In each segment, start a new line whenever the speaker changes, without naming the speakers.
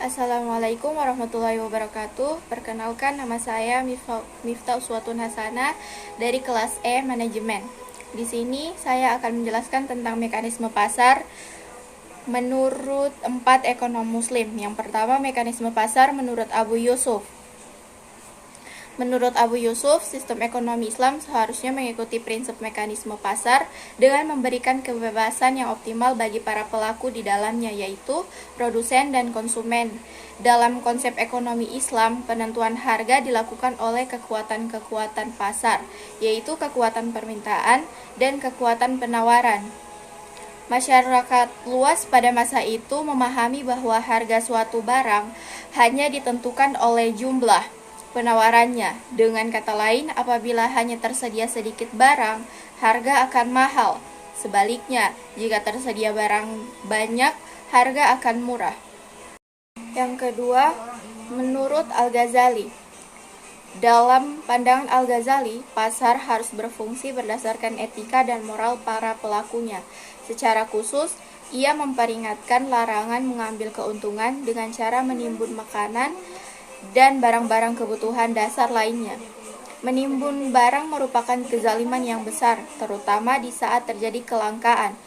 Assalamualaikum warahmatullahi wabarakatuh. Perkenalkan, nama saya Miftah Uswatun Hasanah dari kelas E Manajemen. Di sini saya akan menjelaskan tentang mekanisme pasar menurut 4 ekonom muslim. Yang pertama, mekanisme pasar menurut Abu Yusuf. Menurut Abu Yusuf, sistem ekonomi Islam seharusnya mengikuti prinsip mekanisme pasar dengan memberikan kebebasan yang optimal bagi para pelaku di dalamnya, yaitu produsen dan konsumen. Dalam konsep ekonomi Islam, penentuan harga dilakukan oleh kekuatan-kekuatan pasar, yaitu kekuatan permintaan dan kekuatan penawaran. Masyarakat luas pada masa itu memahami bahwa harga suatu barang hanya ditentukan oleh jumlah penawarannya. Dengan kata lain, apabila hanya tersedia sedikit barang, harga akan mahal. Sebaliknya, jika tersedia barang banyak, harga akan murah. Yang kedua, menurut Al-Ghazali. Dalam pandangan Al-Ghazali, pasar harus berfungsi berdasarkan etika dan moral para pelakunya. Secara khusus, ia memperingatkan larangan mengambil keuntungan dengan cara menimbun makanan dan barang-barang kebutuhan dasar lainnya. Menimbun barang merupakan kezaliman yang besar, terutama di saat terjadi kelangkaan.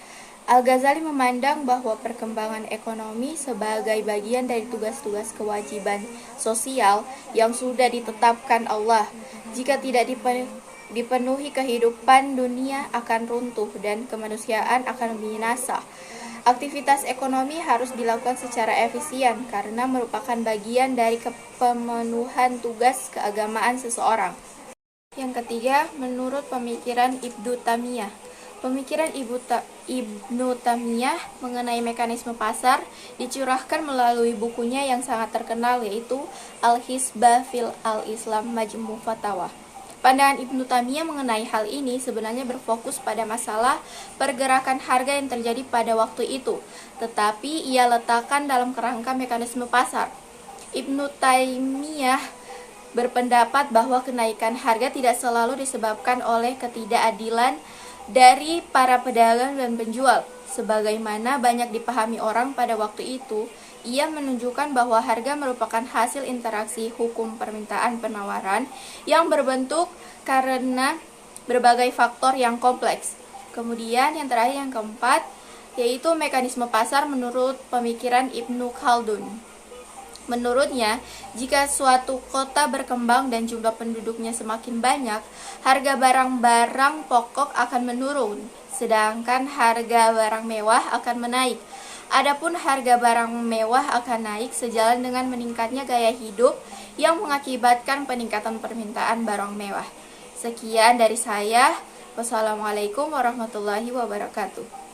Al-Ghazali memandang bahwa perkembangan ekonomi sebagai bagian dari tugas-tugas kewajiban sosial yang sudah ditetapkan Allah. Jika tidak dipenuhi, kehidupan dunia akan runtuh dan kemanusiaan akan binasa. Aktivitas ekonomi harus dilakukan secara efisien karena merupakan bagian dari pemenuhan tugas keagamaan seseorang. Yang ketiga, menurut pemikiran Ibnu Taimiyah. Pemikiran Ibnu Taimiyah mengenai mekanisme pasar dicurahkan melalui bukunya yang sangat terkenal, yaitu Al-Hisbah fil Al-Islam Majmu' Fatawa. Pandangan Ibnu Taimiyah mengenai hal ini sebenarnya berfokus pada masalah pergerakan harga yang terjadi pada waktu itu, tetapi ia letakkan dalam kerangka mekanisme pasar. Ibnu Taimiyah berpendapat bahwa kenaikan harga tidak selalu disebabkan oleh ketidakadilan dari para pedagang dan penjual. Sebagaimana banyak dipahami orang pada waktu itu, ia menunjukkan bahwa harga merupakan hasil interaksi hukum permintaan penawaran yang berbentuk karena berbagai faktor yang kompleks. Kemudian yang terakhir, yang keempat, yaitu mekanisme pasar menurut pemikiran Ibnu Khaldun. Menurutnya, jika suatu kota berkembang dan jumlah penduduknya semakin banyak, harga barang-barang pokok akan menurun, sedangkan harga barang mewah akan menaik. Adapun harga barang mewah akan naik sejalan dengan meningkatnya gaya hidup yang mengakibatkan peningkatan permintaan barang mewah. Sekian dari saya. Wassalamualaikum warahmatullahi wabarakatuh.